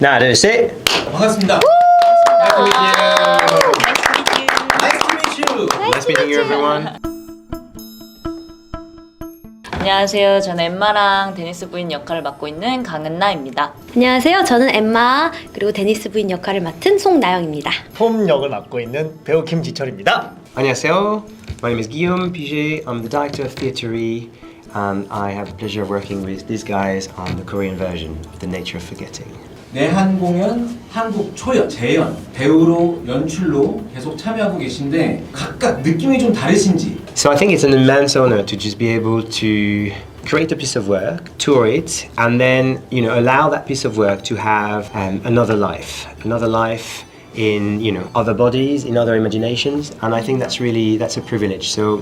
하나, 둘, 셋. 반갑습니다. Nice to meet you. Nice meeting you, everyone. 안녕하세요. 저는 엠마랑 데니스 부인 역할을 맡고 있는 강은나입니다. 안녕하세요. 저는 엠마 그리고 데니스 부인 역할을 맡은 송나영입니다. 톰 역을 맡고 있는 배우 김지철입니다. 안녕하세요. My name is Guillaume Piget. I'm the director of Theatre, and I have the pleasure of working with these guys on the Korean version of The Nature of Forgetting. 내한 공연, 한국 초연, 재연, 배우로, 연출로 계속 참여하고 계신데 각각 느낌이 좀 다르신지? So I think it's an immense honor to just be able to create a piece of work, tour it, and then allow that piece of work to have another life in other bodies, in other imaginations, and I think that's a privilege. So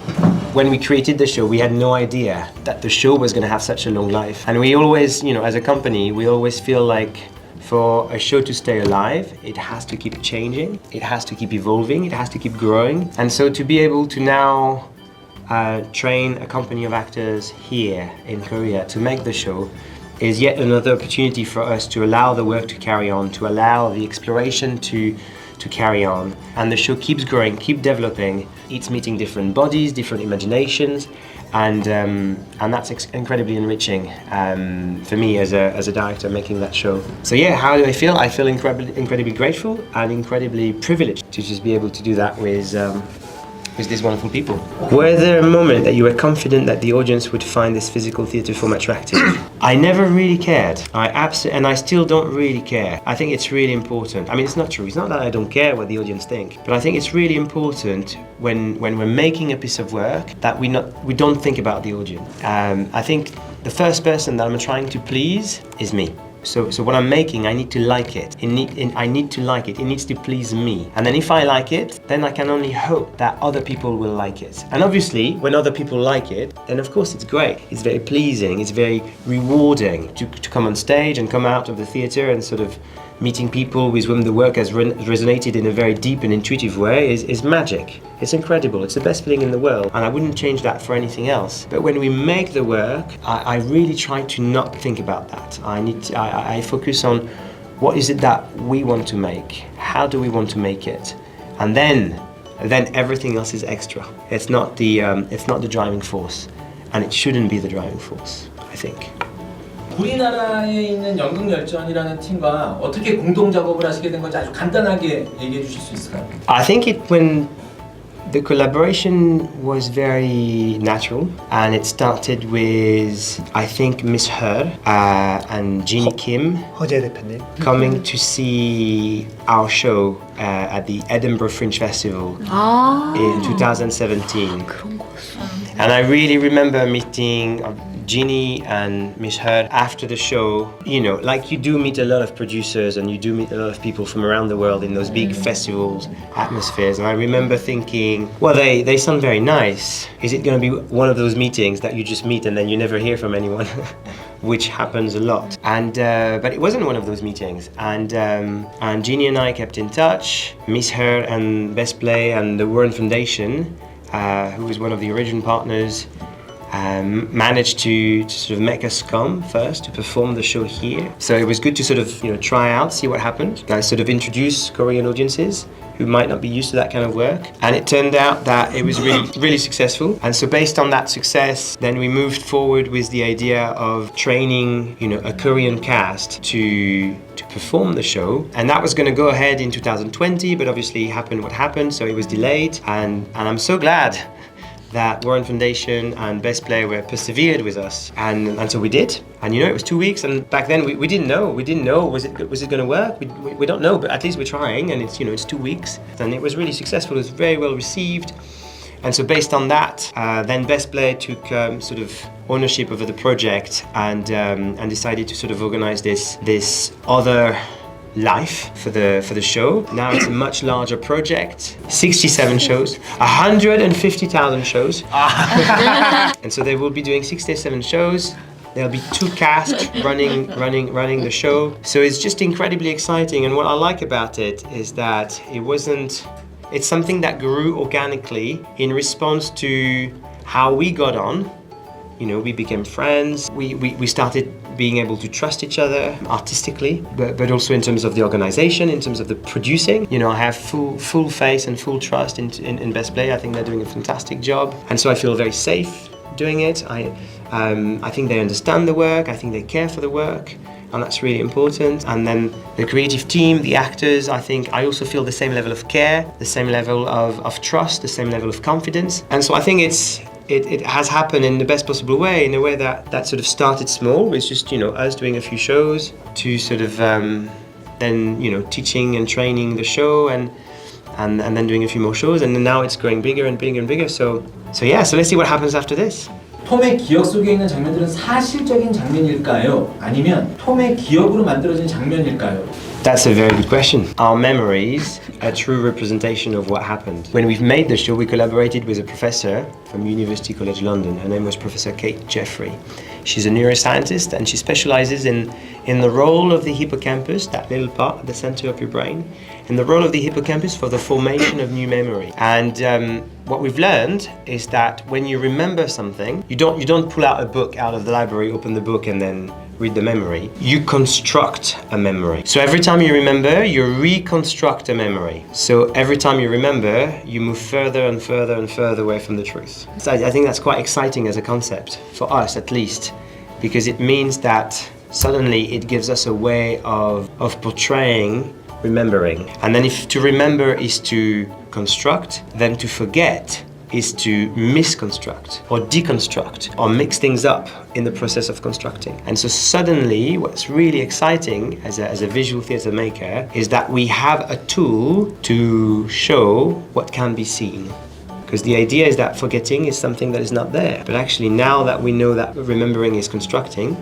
when we created the show, we had no idea that the show was going to have such a long life, and we always, as a company, we always feel like for a show to stay alive, it has to keep changing, it has to keep evolving, it has to keep growing, and so to be able to now train a company of actors here in Korea to make the show is yet another opportunity for us to allow the work to carry on, to allow the exploration to carry on. And the show keeps growing, keep developing. It's meeting different bodies, different imaginations, and that's incredibly enriching for me as a director making that show. So yeah, how do I feel? I feel incredibly grateful and incredibly privileged to just be able to do that with these wonderful people. Were there a moment that you were confident that the audience would find this physical theatre form attractive? I never really cared. And I still don't really care. I think it's really important. I mean, it's not true. It's not that I don't care what the audience think, but I think it's really important when we're making a piece of work that we don't think about the audience. I think the first person that I'm trying to please is me. So what I'm making, I need to like it. I need to like it. It needs to please me. And then if I like it, then I can only hope that other people will like it. And obviously, when other people like it, then of course it's great. It's very pleasing. It's very rewarding to come on stage and come out of the theatre and sort of meeting people with whom the work has resonated in a very deep and intuitive way is magic. It's incredible. It's the best feeling in the world, and I wouldn't change that for anything else. But when we make the work, I really try to not think about that. I focus on what is it that we want to make? How do we want to make it? And then everything else is extra. It's not the driving force, and it shouldn't be the driving force, I think. 우리나라에 있는 연극열전이라는 팀과 어떻게 공동 작업을 하시게 된 건지 아주 간단하게 얘기해 주실 수 있을까요? I think when the collaboration was very natural, and it started with, I think, Miss Her and Jeannie Kim 허재 대표님. coming to see our show at the Edinburgh Fringe Festival in 2017. And I really remember meeting Jeannie and Miss Her after the show. Like you do meet a lot of producers and you do meet a lot of people from around the world in those big festivals atmospheres. And I remember thinking, well, they sound very nice. Is it going to be one of those meetings that you just meet and then you never hear from anyone? Which happens a lot. And but it wasn't one of those meetings. And Jeannie and I kept in touch. Miss Her and Best Play and the Warren Foundation, who was one of the original partners, managed to sort of make us come first to perform the show here. So it was good to sort of try out, see what happened, sort of introduce Korean audiences who might not be used to that kind of work. And it turned out that it was really successful. And so based on that success, then we moved forward with the idea of training a Korean cast to perform the show. And that was going to go ahead in 2020, but obviously happened what happened, so it was delayed. And I'm so glad that Warren Foundation and Best Player were persevered with us, and so we did. And it was 2 weeks, and back then we didn't know. Was it going to work? We don't know, but at least we're trying, and it's 2 weeks, and it was really successful. It was very well received, and so based on that, then Best Player took sort of ownership over the project and decided to sort of organize this other life for the show. Now it's a much larger project, 67 shows, 150,000 shows. And so they will be doing 67 shows. There'll be 2 casts running the show. So it's just incredibly exciting, and what I like about it is that it's something that grew organically in response to how we got on. We became friends. We started being able to trust each other artistically, but also in terms of the organization, in terms of the producing. You know, I have full faith and full trust in Best Play. I think they're doing a fantastic job, and so I feel very safe doing it. I think they understand the work. I think they care for the work. And that's really important. And then the creative team, the actors, I think I also feel the same level of care, the same level of trust, the same level of confidence. And so I think it has happened in the best possible way, in a way that sort of started small, with just, you know, us doing a few shows, to sort of then, you know, teaching and training the show, and then doing a few more shows, and then now it's growing bigger and bigger and bigger. So let's see what happens after this. 톰의 기억 속에 있는 장면들은 사실적인 장면일까요? 아니면 톰의 기억으로 만들어진 장면일까요? That's a very good question. Are memories a true representation of what happened? When we've made the show, we collaborated with a professor from University College London. Her name was Professor Kate Jeffrey. She's a neuroscientist, and she specializes in the role of the hippocampus, that little part at the center of your brain, in the role of the hippocampus for the formation of new memory. And what we've learned is that when you remember something, you don't pull out a book out of the library, open the book, and then read the memory. You construct a memory. So every time you remember, you reconstruct a memory. So every time you remember, you move further and further and further away from the truth. So I think that's quite exciting as a concept, for us at least, because it means that suddenly it gives us a way of portraying remembering. And then if to remember is to construct, then to forget is to misconstruct or deconstruct or mix things up in the process of constructing. And so suddenly what's really exciting as a visual theatre maker is that we have a tool to show what can be seen. Because the idea is that forgetting is something that is not there. But actually now that we know that remembering is constructing,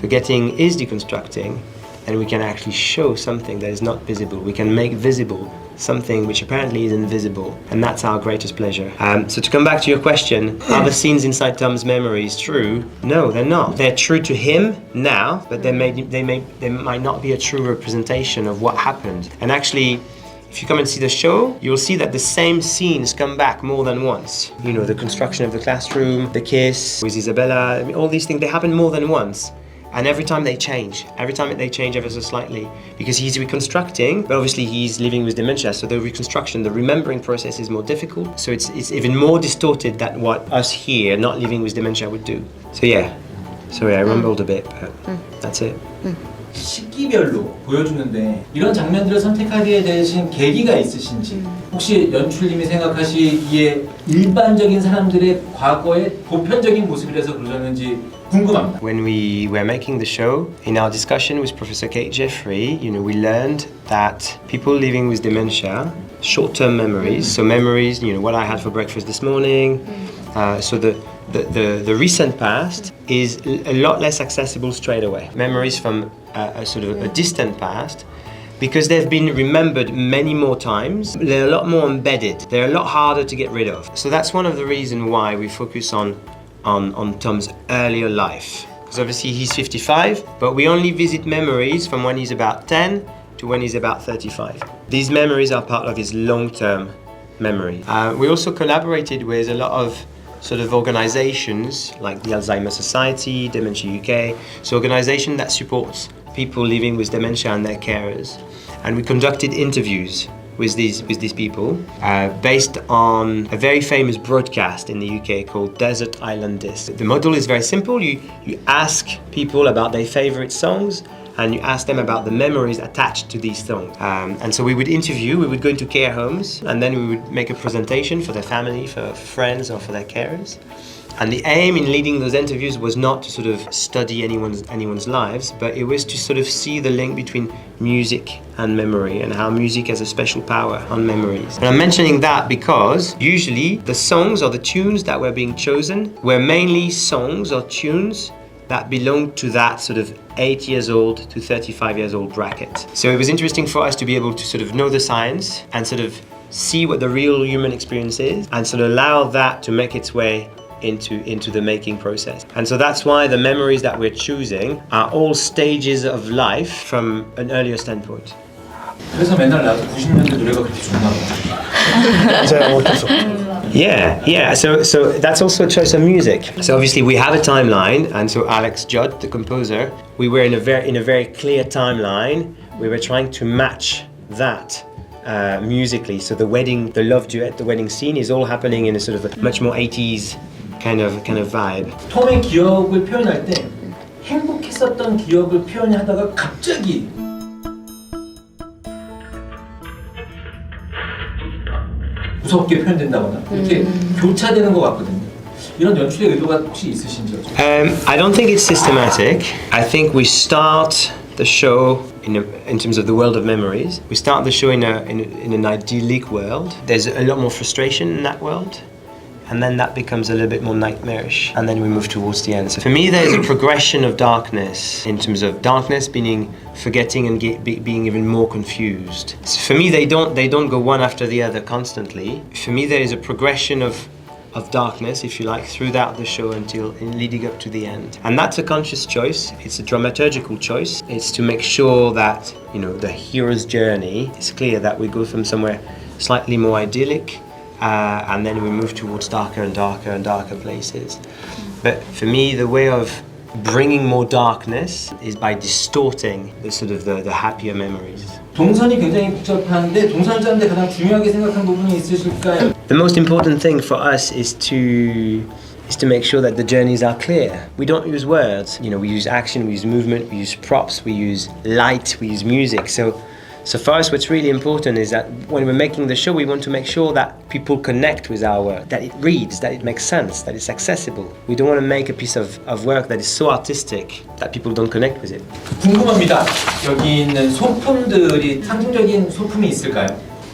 forgetting is deconstructing, and we can actually show something that is not visible. We can make visible something which apparently is invisible, and that's our greatest pleasure. So to come back to your question, are the scenes inside Tom's memories true? No, they're not. They're true to him now, but they might not be a true representation of what happened. And actually, if you come and see the show, you'll see that the same scenes come back more than once. You know, the construction of the classroom, the kiss with Isabella, I mean, all these things, they happen more than once. And every time they change ever so slightly, because he's reconstructing, but obviously he's living with dementia, so the reconstruction, the remembering process is more difficult. So it's even more distorted than what us here, not living with dementia, would do. So yeah, sorry, I rumbled a bit, but that's it. 시기별로 보여주는데 이런 장면들을 선택하게 되신 계기가 있으신지, 혹시 연출님이 생각하시기에 일반적인 사람들의 과거의 보편적인 모습이라서 그러셨는지 궁금합니다. When we were making the show, in our discussion with Professor Kate Jeffrey, you know, we learned that people living with dementia, short-term memories, so memories, you know, what I had for breakfast this morning, so the recent past is a lot less accessible straight away. Memories from a sort of a distant past, because they've been remembered many more times, they're a lot more embedded, they're a lot harder to get rid of. So that's one of the reasons why we focus on Tom's earlier life. Because obviously he's 55, but we only visit memories from when he's about 10 to when he's about 35. These memories are part of his long-term memory. We also collaborated with a lot of sort of organizations like the Alzheimer's Society, Dementia UK, so organization that supports people living with dementia and their carers. And we conducted interviews with these people based on a very famous broadcast in the UK called Desert Island Disc. The model is very simple. You ask people about their favorite songs, and you ask them about the memories attached to these songs. And so we would go into care homes, and then we would make a presentation for their family, for friends, or for their carers. And the aim in leading those interviews was not to sort of study anyone's lives, but it was to sort of see the link between music and memory, and how music has a special power on memories. And I'm mentioning that because usually the songs or the tunes that were being chosen were mainly songs or tunes that belonged to that sort of 8 years old to 35 years old bracket. So it was interesting for us to be able to sort of know the science and sort of see what the real human experience is, and sort of allow that to make its way into the making process. And so that's why the memories that we're choosing are all stages of life from an earlier standpoint. 그래서 맨날 나도 90년대 노래가 그렇게 좋나 봐. 제가 어쩔 수 없어요. Yeah. So that's also a choice of music. So obviously we have a timeline, and so Alex Judd, the composer, we were in a very clear timeline. We were trying to match that musically. So the love duet, the wedding scene is all happening in a sort of a much more 80s kind of vibe. 톰의 기억을 표현할 때 행복했었던 기억을 표현하다가 갑자기 무섭게 표현된다거나 이렇게 교차되는 것 같거든요. 이런 연출의 의도가 혹시 있으신지요? I don't think it's systematic. I think we start the show in terms of the world of memories. We start the show in an idyllic world. There's a lot more frustration in that world. And then that becomes a little bit more nightmarish, and then we move towards the end. So for me, there's a progression of darkness in terms of darkness meaning forgetting and being even more confused. So for me, they don't go one after the other constantly. For me, there is a progression of darkness, if you like, throughout the show until leading up to the end. And that's a conscious choice. It's a dramaturgical choice. It's to make sure that, you know, the hero's journey is clear, that we go from somewhere slightly more idyllic and then we move towards darker and darker and darker places. But for me, the way of bringing more darkness is by distorting the sort of the happier memories. 동선이 굉장히 복잡한데 동선을 짜는데 가장 중요하게 생각한 부분이 있으실까요? The most important thing for us is to make sure that the journeys are clear. We don't use words. You know, we use action, we use movement, we use props, we use light, we use music. So for us, what's really important is that when we're making the show, we want to make sure that people connect with our work, that it reads, that it makes sense, that it's accessible. We don't want to make a piece of work that is so artistic that people don't connect with it. 궁금합니다. 여기 있는 소품들이 상징적인 소품이 있을까요?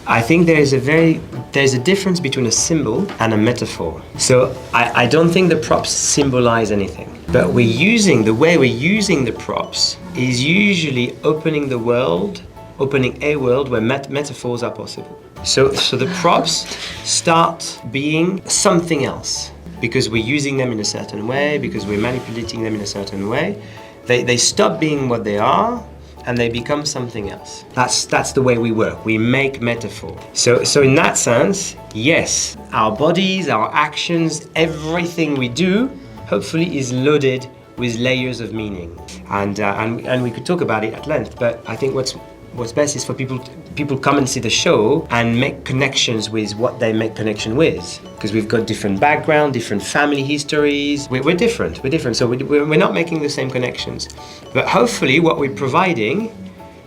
I think there's a difference between a symbol and a metaphor. So I don't think the props symbolize anything. But the way we're using the props is usually opening a world where metaphors are possible. So the props start being something else because we're using them in a certain way, because we're manipulating them in a certain way. They stop being what they are and they become something else. That's the way we work. We make metaphor. So in that sense, yes, our bodies, our actions, everything we do, hopefully is loaded with layers of meaning. And we could talk about it at length, but I think what's best is for people come and see the show and make connections with what they make connection with, because we've got different background, different family histories. We're different. So we're not making the same connections. But hopefully what we're providing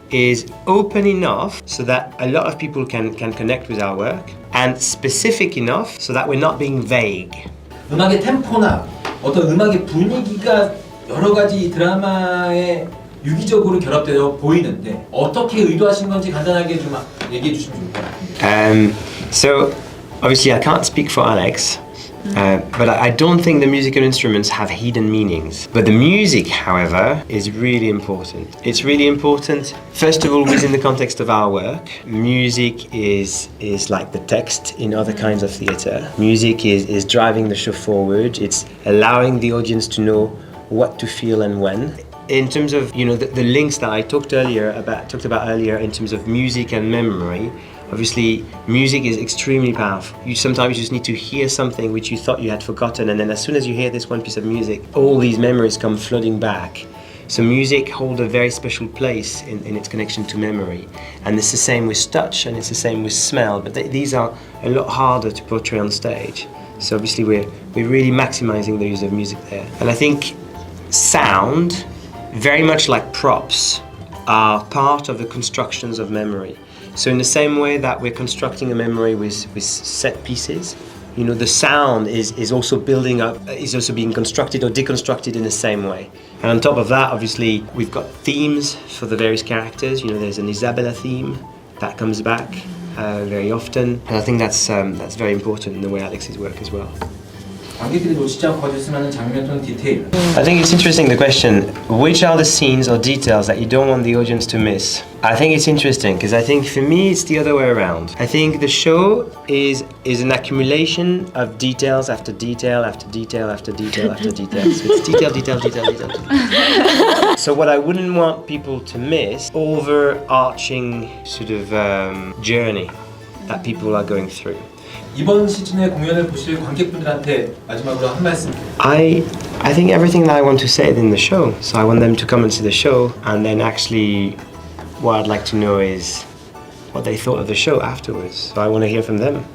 is open enough so that a lot of people can connect with our work, and specific enough so that we're not being vague. 음악의 템포나 어떤 음악의 분위기가 여러 가지 드라마에 유기적으로 결합되어 보이는데 어떻게 의도하신 건지 간단하게 좀 얘기해 주시면 좋을 것 같은데. So obviously I can't speak for Alex, but I don't think the musical instruments have hidden meanings. But the music, however, is really important. It's really important, first of all, within the context of our work. Music is like the text in other kinds of theatre. Music is driving the show forward. It's allowing the audience to know what to feel and when. In terms of, you know, the links that I talked about earlier in terms of music and memory, obviously music is extremely powerful. You sometimes just need to hear something which you thought you had forgotten, and then as soon as you hear this one piece of music, all these memories come flooding back. So music holds a very special place in its connection to memory. And it's the same with touch, and it's the same with smell, but these are a lot harder to portray on stage. So obviously we're really maximizing the use of music there. And I think sound, very much like props, are part of the constructions of memory. So in the same way that we're constructing a memory with set pieces, you know, the sound is also building up, is also being constructed or deconstructed in the same way. And on top of that, obviously, we've got themes for the various characters. You know, there's an Isabella theme that comes back very often. And I think that's very important in the way Alex's work as well. 관객들이 놓치지 않고 봐줬으면 하는 장면 또는 디테일. I think it's interesting, the question, which are the scenes or details that you don't want the audience to miss? I think it's interesting because I think for me it's the other way around. I think the show is an accumulation of details after detail after detail after detail after detail. So it's detail. So what I wouldn't want people to miss, overarching sort of journey that people are going through. 이번 시즌의 공연을 보실 관객분들한테 마지막으로 한 말씀. I I think everything that I want to say in the show. So I want them to come and see the show, and then actually, what I'd like to know is what they thought of the show afterwards. So I want to hear from them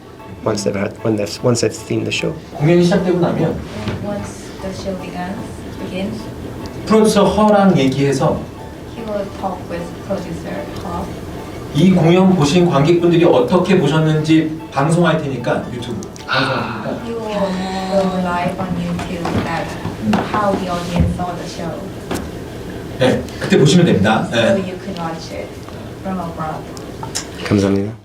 once they've seen the show. 공연이 시작되고 나면 Once the show begins, 프로듀서 허랑 얘기해서 he will talk with producer Hop. 이 공연 보신 관객분들이 어떻게 보셨는지 방송할 테니까 유튜브 방송할 테니까 He will go live on YouTube that how the audience saw the show. 네, 그때 보시면 됩니다. So 네. you can watch it from abroad. 감사합니다.